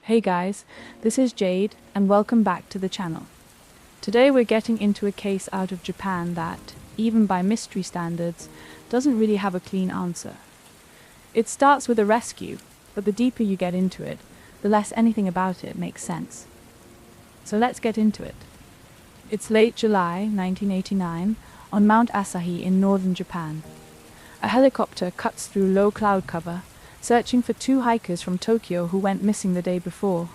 Hey guys, this is Jade and welcome back to the channel. Today we're getting into a case out of Japan that, even by mystery standards, doesn't really have a clean answer. It starts with a rescue, but the deeper you get into it, the less anything about it makes sense. So let's get into it. It's late July 1989 on Mount Asahi in northern Japan. A helicopter cuts through low cloud cover, searching for two hikers from Tokyo who went missing the day before.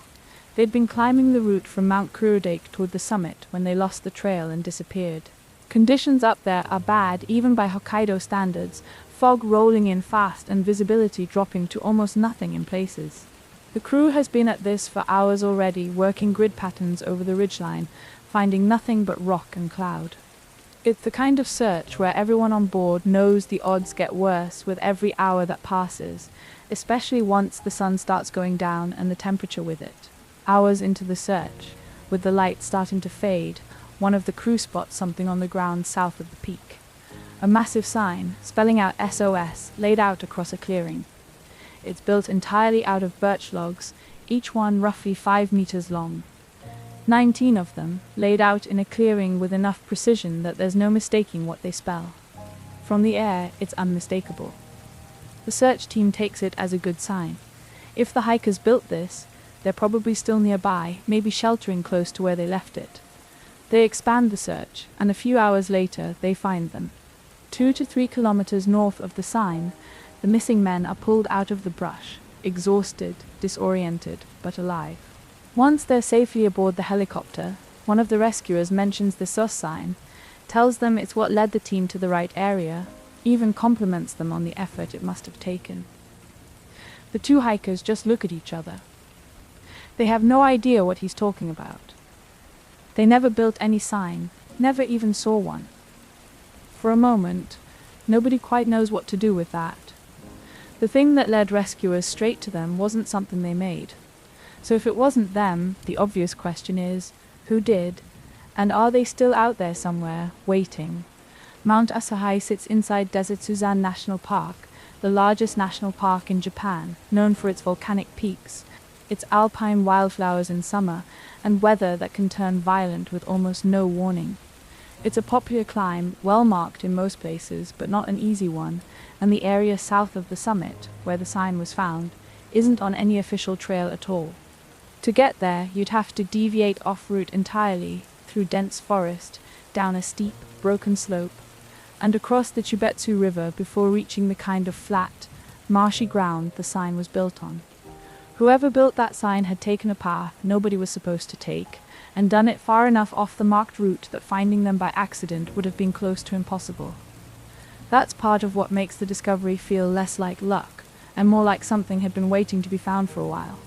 They'd been climbing the route from Mount Kurudake toward the summit when they lost the trail and disappeared. Conditions up there are bad even by Hokkaido standards, fog rolling in fast and visibility dropping to almost nothing in places. The crew has been at this for hours already, working grid patterns over the ridgeline, finding nothing but rock and cloud. It's the kind of search where everyone on board knows the odds get worse with every hour that passes, especially once the sun starts going down and the temperature with it. Hours into the search, with the light starting to fade, one of the crew spots something on the ground south of the peak. A massive sign, spelling out SOS, laid out across a clearing. It's built entirely out of birch logs, each one roughly 5 meters long. 19 of them, laid out in a clearing with enough precision that there's no mistaking what they spell. From the air, it's unmistakable. The search team takes it as a good sign. If the hikers built this, they're probably still nearby, maybe sheltering close to where they left it. They expand the search, and a few hours later, they find them. 2 to 3 kilometers north of the sign, the missing men are pulled out of the brush, exhausted, disoriented, but alive. Once they're safely aboard the helicopter, one of the rescuers mentions the SOS sign, tells them it's what led the team to the right area, even compliments them on the effort it must have taken. The two hikers just look at each other. They have no idea what he's talking about. They never built any sign, never even saw one. For a moment, nobody quite knows what to do with that. The thing that led rescuers straight to them wasn't something they made. So if it wasn't them, the obvious question is, who did? And are they still out there somewhere, waiting? Mount Asahi sits inside Daisetsuzan National Park, the largest national park in Japan, known for its volcanic peaks, its alpine wildflowers in summer, and weather that can turn violent with almost no warning. It's a popular climb, well marked in most places, but not an easy one, and the area south of the summit, where the sign was found, isn't on any official trail at all. To get there, you'd have to deviate off-route entirely, through dense forest, down a steep, broken slope, and across the Chubetsu River before reaching the kind of flat, marshy ground the sign was built on. Whoever built that sign had taken a path nobody was supposed to take, and done it far enough off the marked route that finding them by accident would have been close to impossible. That's part of what makes the discovery feel less like luck, and more like something had been waiting to be found for a while.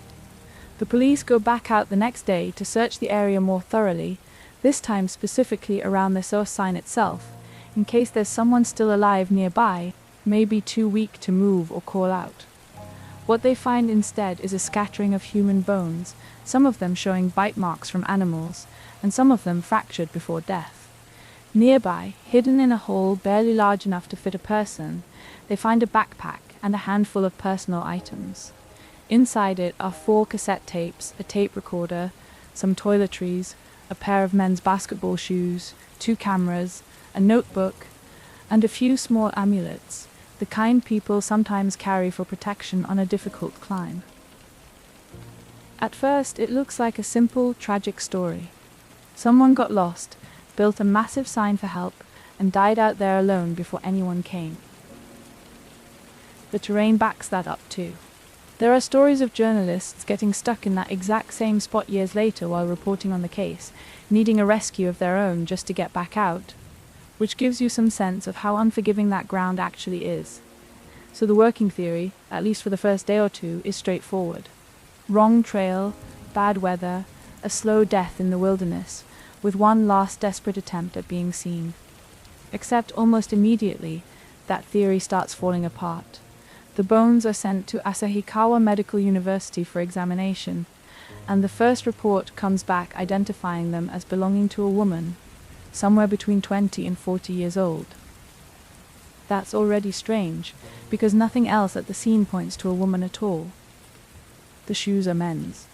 The police go back out the next day to search the area more thoroughly, this time specifically around the SOS sign itself, in case there's someone still alive nearby, maybe too weak to move or call out. What they find instead is a scattering of human bones, some of them showing bite marks from animals, and some of them fractured before death. Nearby, hidden in a hole barely large enough to fit a person, they find a backpack and a handful of personal items. Inside it are 4 cassette tapes, a tape recorder, some toiletries, a pair of men's basketball shoes, 2 cameras, a notebook, and a few small amulets, the kind people sometimes carry for protection on a difficult climb. At first, it looks like a simple, tragic story. Someone got lost, built a massive sign for help, and died out there alone before anyone came. The terrain backs that up too. There are stories of journalists getting stuck in that exact same spot years later while reporting on the case, needing a rescue of their own just to get back out, which gives you some sense of how unforgiving that ground actually is. So the working theory, at least for the first day or two, is straightforward. Wrong trail, bad weather, a slow death in the wilderness, with one last desperate attempt at being seen. Except almost immediately, that theory starts falling apart. The bones are sent to Asahikawa Medical University for examination, and the first report comes back identifying them as belonging to a woman, somewhere between 20 and 40 years old. That's already strange, because nothing else at the scene points to a woman at all. The shoes are men's.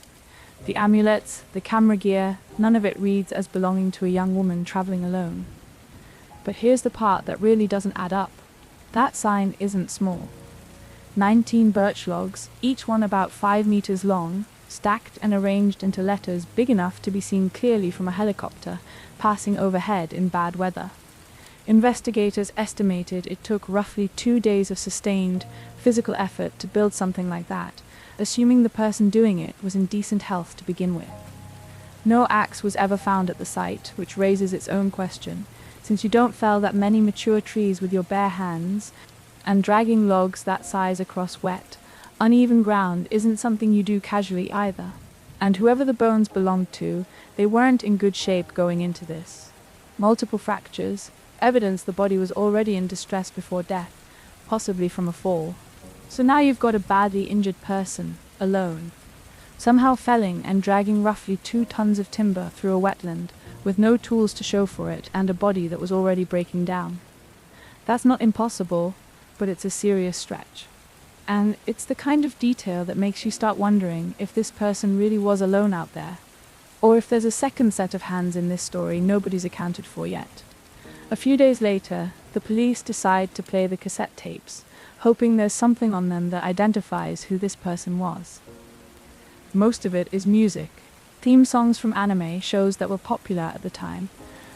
The amulets, the camera gear, none of it reads as belonging to a young woman traveling alone. But here's the part that really doesn't add up. That sign isn't small. 19 birch logs, each one about 5 meters long, stacked and arranged into letters big enough to be seen clearly from a helicopter passing overhead in bad weather. Investigators estimated it took roughly 2 days of sustained physical effort to build something like that, assuming the person doing it was in decent health to begin with. No axe was ever found at the site, which raises its own question, since you don't fell that many mature trees with your bare hands, and dragging logs that size across wet, uneven ground isn't something you do casually either. And whoever the bones belonged to, they weren't in good shape going into this. Multiple fractures, evidence the body was already in distress before death, possibly from a fall. So now you've got a badly injured person, alone, somehow felling and dragging roughly 2 tons of timber through a wetland, with no tools to show for it and a body that was already breaking down. That's not impossible, but it's a serious stretch. And it's the kind of detail that makes you start wondering if this person really was alone out there, or if there's a second set of hands in this story nobody's accounted for yet. A few days later, the police decide to play the cassette tapes, hoping there's something on them that identifies who this person was. Most of it is music. Theme songs from anime shows that were popular at the time,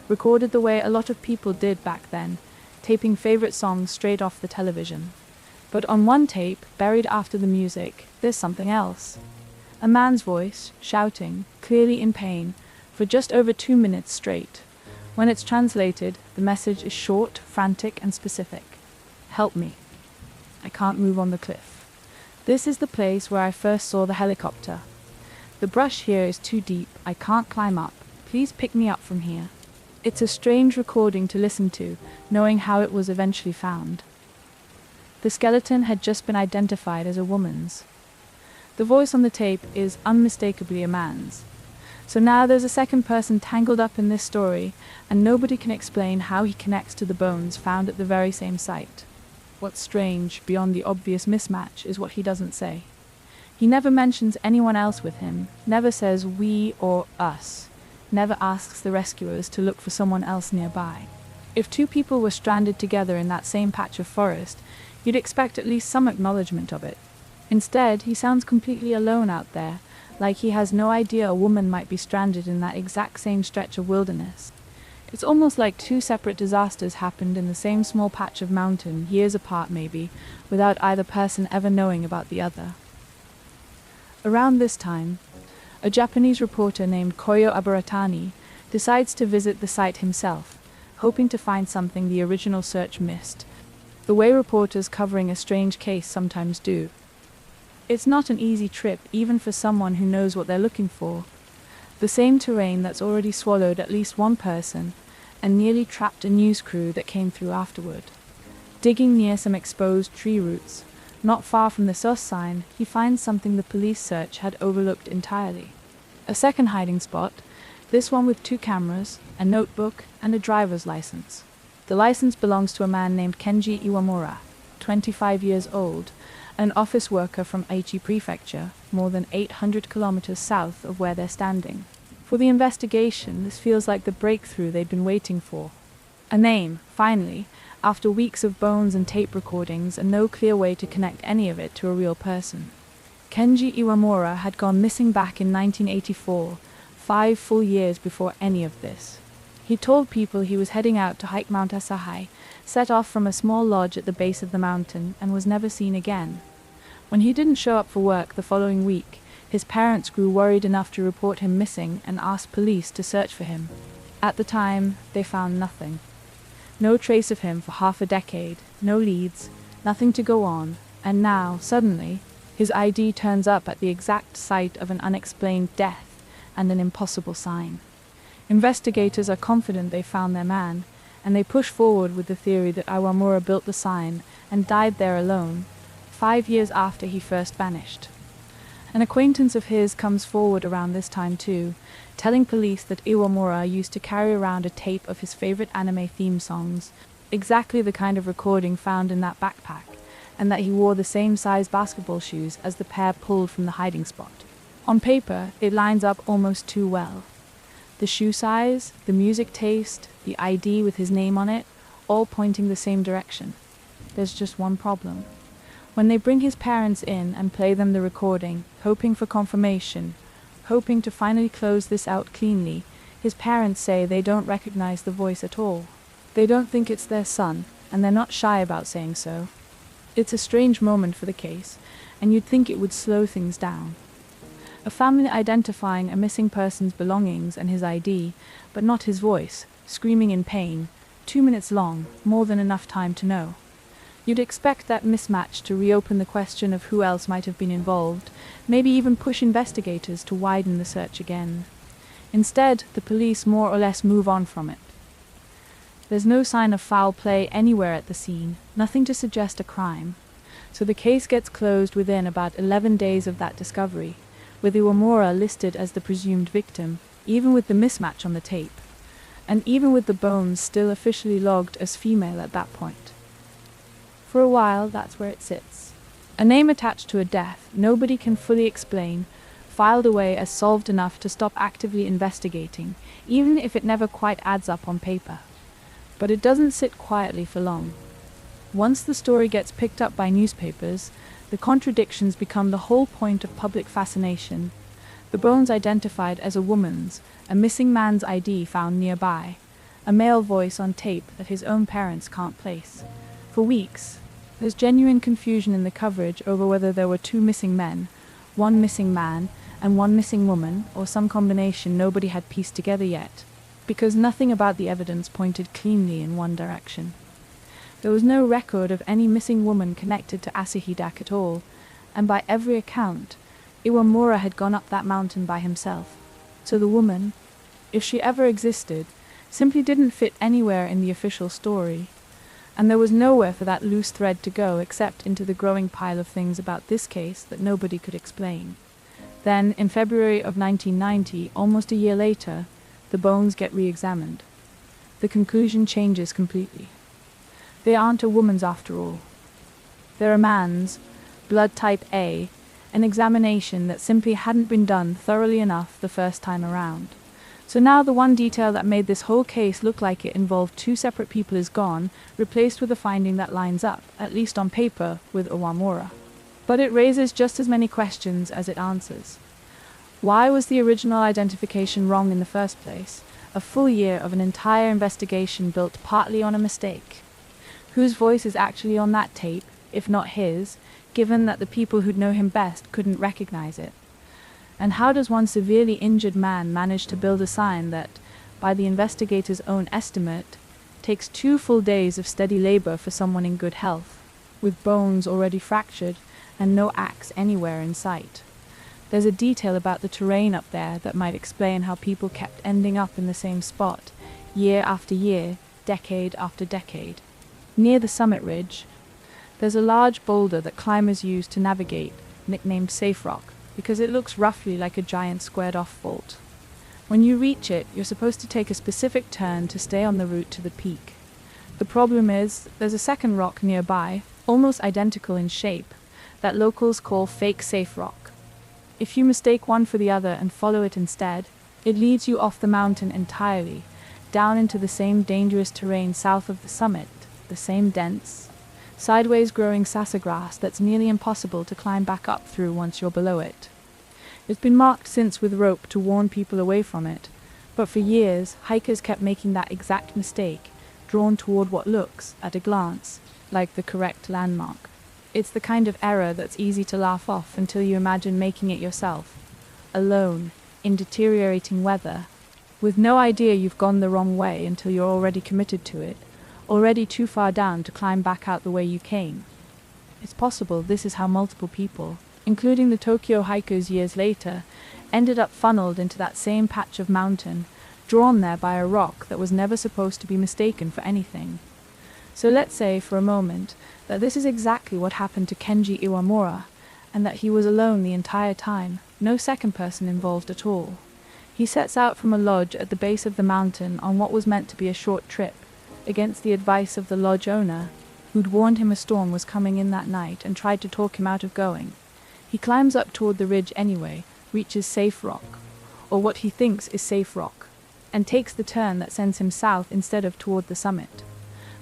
recorded the way a lot of people did back then, taping favorite songs straight off the television. But on one tape, buried after the music, there's something else. A man's voice, shouting, clearly in pain, for just over 2 minutes straight. When it's translated, the message is short, frantic, and specific. Help me. I can't move on the cliff. This is the place where I first saw the helicopter. The brush here is too deep. I can't climb up. Please pick me up from here. It's a strange recording to listen to, knowing how it was eventually found. The skeleton had just been identified as a woman's. The voice on the tape is unmistakably a man's. So now there's a second person tangled up in this story, and nobody can explain how he connects to the bones found at the very same site. What's strange, beyond the obvious mismatch, is what he doesn't say. He never mentions anyone else with him, never says we or us, never asks the rescuers to look for someone else nearby. If 2 people were stranded together in that same patch of forest, you'd expect at least some acknowledgement of it. Instead, he sounds completely alone out there, like he has no idea a woman might be stranded in that exact same stretch of wilderness. It's almost like 2 separate disasters happened in the same small patch of mountain, years apart maybe, without either person ever knowing about the other. Around this time, a Japanese reporter named Koyo Abaratani decides to visit the site himself, hoping to find something the original search missed, the way reporters covering a strange case sometimes do. It's not an easy trip, even for someone who knows what they're looking for. The same terrain that's already swallowed at least 1 person and nearly trapped a news crew that came through afterward. Digging near some exposed tree roots, not far from the SOS sign, he finds something the police search had overlooked entirely. A second hiding spot, this one with 2 cameras, a notebook, and a driver's license. The license belongs to a man named Kenji Iwamura, 25 years old, an office worker from Aichi Prefecture, more than 800 kilometers south of where they're standing. For the investigation, this feels like the breakthrough they'd been waiting for. A name, finally, after weeks of bones and tape recordings and no clear way to connect any of it to a real person. Kenji Iwamura had gone missing back in 1984, 5 full years before any of this. He told people he was heading out to hike Mount Asahi, set off from a small lodge at the base of the mountain, and was never seen again. When he didn't show up for work the following week, his parents grew worried enough to report him missing and asked police to search for him. At the time, they found nothing. No trace of him for half a decade, no leads, nothing to go on, and now, suddenly, his ID turns up at the exact site of an unexplained death and an impossible sign. Investigators are confident they found their man, and they push forward with the theory that Iwamura built the sign and died there alone, 5 years after he first vanished. An acquaintance of his comes forward around this time too, telling police that Iwamura used to carry around a tape of his favorite anime theme songs, exactly the kind of recording found in that backpack, and that he wore the same size basketball shoes as the pair pulled from the hiding spot. On paper, it lines up almost too well. The shoe size, the music taste, the ID with his name on it, all pointing the same direction. There's just one problem. When they bring his parents in and play them the recording, hoping for confirmation, hoping to finally close this out cleanly, his parents say they don't recognize the voice at all. They don't think it's their son, and they're not shy about saying so. It's a strange moment for the case, and you'd think it would slow things down. A family identifying a missing person's belongings and his ID, but not his voice, screaming in pain, 2 minutes long, more than enough time to know. You'd expect that mismatch to reopen the question of who else might have been involved, maybe even push investigators to widen the search again. Instead, the police more or less move on from it. There's no sign of foul play anywhere at the scene, nothing to suggest a crime. So the case gets closed within about 11 days of that discovery, with Iwamura listed as the presumed victim, even with the mismatch on the tape, and even with the bones still officially logged as female at that point. For a while, that's where it sits. A name attached to a death nobody can fully explain, filed away as solved enough to stop actively investigating, even if it never quite adds up on paper. But it doesn't sit quietly for long. Once the story gets picked up by newspapers, the contradictions become the whole point of public fascination. The bones identified as a woman's, a missing man's ID found nearby, a male voice on tape that his own parents can't place. For weeks, there's genuine confusion in the coverage over whether there were two missing men, one missing man, and one missing woman, or some combination nobody had pieced together yet, because nothing about the evidence pointed cleanly in one direction. There was no record of any missing woman connected to Asahi at all, and by every account, Iwamura had gone up that mountain by himself. So the woman, if she ever existed, simply didn't fit anywhere in the official story, and there was nowhere for that loose thread to go except into the growing pile of things about this case that nobody could explain. Then, in February of 1990, almost a year later, the bones get re-examined. The conclusion changes completely. They aren't a woman's after all. They're a man's, blood type A, an examination that simply hadn't been done thoroughly enough the first time around. So now the one detail that made this whole case look like it involved two separate people is gone, replaced with a finding that lines up, at least on paper, with Iwamura. But it raises just as many questions as it answers. Why was the original identification wrong in the first place? A full year of an entire investigation built partly on a mistake. Whose voice is actually on that tape, if not his, given that the people who'd know him best couldn't recognize it? And how does one severely injured man manage to build a sign that, by the investigator's own estimate, takes 2 full days of steady labor for someone in good health, with bones already fractured and no axe anywhere in sight? There's a detail about the terrain up there that might explain how people kept ending up in the same spot, year after year, decade after decade. Near the summit ridge, there's a large boulder that climbers use to navigate, nicknamed Safe Rock, because it looks roughly like a giant squared-off vault. When you reach it, you're supposed to take a specific turn to stay on the route to the peak. The problem is, there's a second rock nearby, almost identical in shape, that locals call Fake Safe Rock. If you mistake one for the other and follow it instead, it leads you off the mountain entirely, down into the same dangerous terrain south of the summit, the same dense, sideways growing sassafras that's nearly impossible to climb back up through once you're below it. It's been marked since with rope to warn people away from it, but for years hikers kept making that exact mistake, drawn toward what looks, at a glance, like the correct landmark. It's the kind of error that's easy to laugh off until you imagine making it yourself, alone, in deteriorating weather, with no idea you've gone the wrong way until you're already committed to it, already too far down to climb back out the way you came. It's possible this is how multiple people, including the Tokyo hikers years later, ended up funneled into that same patch of mountain, drawn there by a rock that was never supposed to be mistaken for anything. So let's say for a moment that this is exactly what happened to Kenji Iwamura, and that he was alone the entire time, no second person involved at all. He sets out from a lodge at the base of the mountain on what was meant to be a short trip, against the advice of the lodge owner, who'd warned him a storm was coming in that night and tried to talk him out of going. He climbs up toward the ridge anyway, reaches safe rock, or what he thinks is safe rock, and takes the turn that sends him south instead of toward the summit.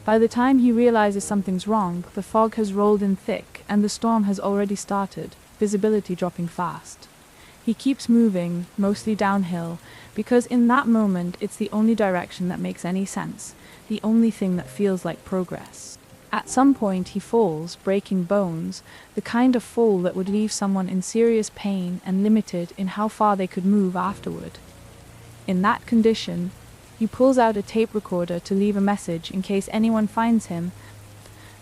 By the time he realizes something's wrong, the fog has rolled in thick and the storm has already started, visibility dropping fast. He keeps moving, mostly downhill, because in that moment it's the only direction that makes any sense, the only thing that feels like progress. At some point he falls, breaking bones, the kind of fall that would leave someone in serious pain and limited in how far they could move afterward. In that condition, he pulls out a tape recorder to leave a message in case anyone finds him,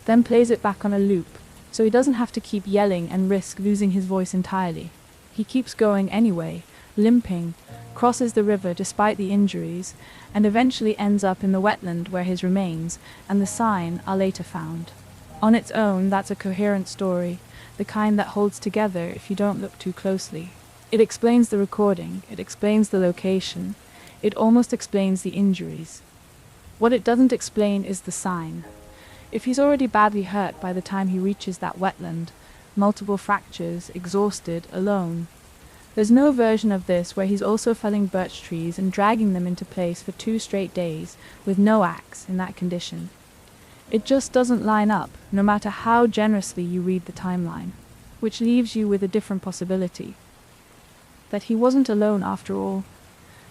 then plays it back on a loop, so he doesn't have to keep yelling and risk losing his voice entirely. He keeps going anyway, limping, crosses the river despite the injuries, and eventually ends up in the wetland where his remains and the sign are later found. On its own, that's a coherent story, the kind that holds together if you don't look too closely. It explains the recording, it explains the location, it almost explains the injuries. What it doesn't explain is the sign. If he's already badly hurt by the time he reaches that wetland, multiple fractures, exhausted, alone, there's no version of this where he's also felling birch trees and dragging them into place for 2 straight days with no axe in that condition. It just doesn't line up, no matter how generously you read the timeline, which leaves you with a different possibility. That he wasn't alone after all.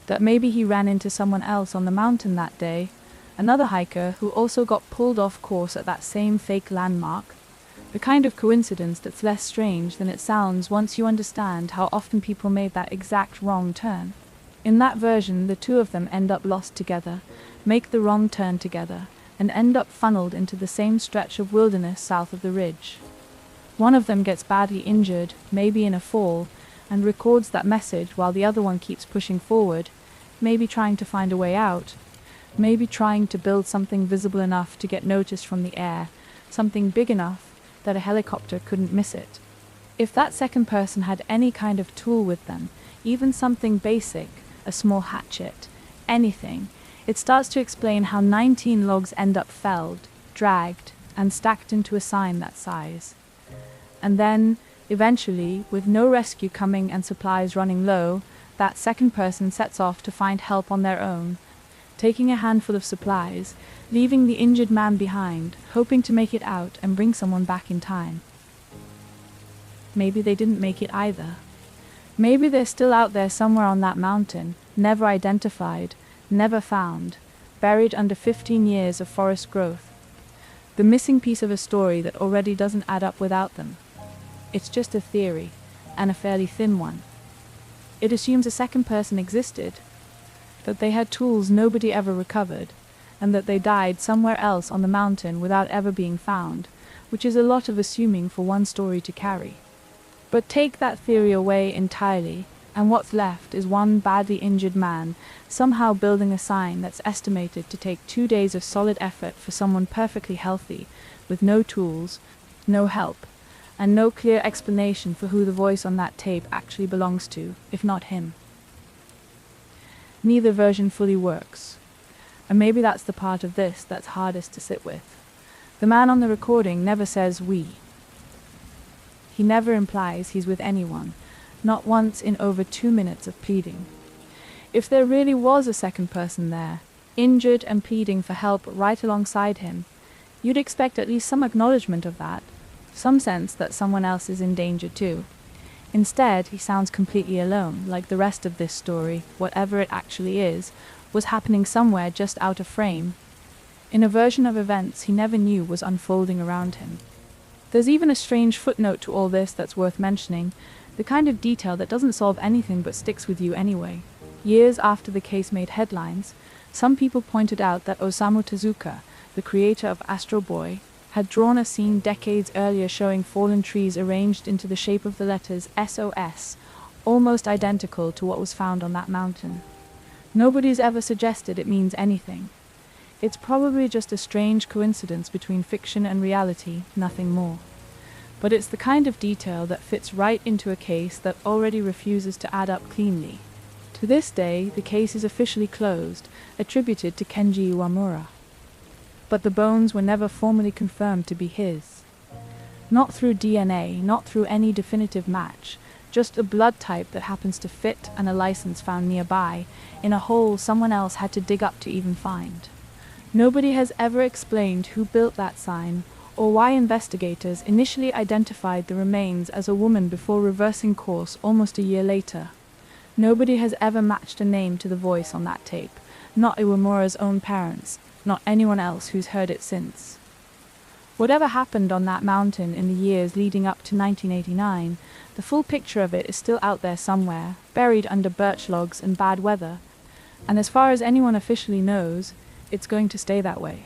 That maybe he ran into someone else on the mountain that day, another hiker who also got pulled off course at that same fake landmark. The kind of coincidence that's less strange than it sounds once you understand how often people made that exact wrong turn. In that version, the two of them end up lost together, make the wrong turn together, and end up funneled into the same stretch of wilderness south of the ridge. One of them gets badly injured, maybe in a fall, and records that message while the other one keeps pushing forward, maybe trying to find a way out, maybe trying to build something visible enough to get noticed from the air, something big enough that a helicopter couldn't miss it. If that second person had any kind of tool with them, even something basic, a small hatchet, anything, it starts to explain how 19 logs end up felled, dragged, and stacked into a sign that size. And then, eventually, with no rescue coming and supplies running low, that second person sets off to find help on their own, taking a handful of supplies, leaving the injured man behind, hoping to make it out and bring someone back in time. Maybe they didn't make it either. Maybe they're still out there somewhere on that mountain, never identified, never found, buried under 15 years of forest growth. The missing piece of a story that already doesn't add up without them. It's just a theory, and a fairly thin one. It assumes a second person existed, that they had tools nobody ever recovered, and that they died somewhere else on the mountain without ever being found, which is a lot of assuming for one story to carry. But take that theory away entirely, and what's left is one badly injured man somehow building a sign that's estimated to take 2 days of solid effort for someone perfectly healthy, with no tools, no help, and no clear explanation for who the voice on that tape actually belongs to, if not him. Neither version fully works, and maybe that's the part of this that's hardest to sit with. The man on the recording never says we. He never implies he's with anyone, not once in over 2 minutes of pleading. If there really was a second person there, injured and pleading for help right alongside him, you'd expect at least some acknowledgement of that, some sense that someone else is in danger too. Instead, he sounds completely alone, like the rest of this story, whatever it actually is, was happening somewhere just out of frame, in a version of events he never knew was unfolding around him. There's even a strange footnote to all this that's worth mentioning, the kind of detail that doesn't solve anything but sticks with you anyway. Years after the case made headlines, some people pointed out that Osamu Tezuka, the creator of Astro Boy, had drawn a scene decades earlier showing fallen trees arranged into the shape of the letters SOS, almost identical to what was found on that mountain. Nobody's ever suggested it means anything. It's probably just a strange coincidence between fiction and reality, nothing more. But it's the kind of detail that fits right into a case that already refuses to add up cleanly. To this day, the case is officially closed, attributed to Kenji Iwamura. But the bones were never formally confirmed to be his. Not through DNA, not through any definitive match, just a blood type that happens to fit and a license found nearby, in a hole someone else had to dig up to even find. Nobody has ever explained who built that sign, or why investigators initially identified the remains as a woman before reversing course almost a year later. Nobody has ever matched a name to the voice on that tape, not Iwamura's own parents, not anyone else who's heard it since. Whatever happened on that mountain in the years leading up to 1989, the full picture of it is still out there somewhere, buried under birch logs and bad weather, and as far as anyone officially knows, it's going to stay that way.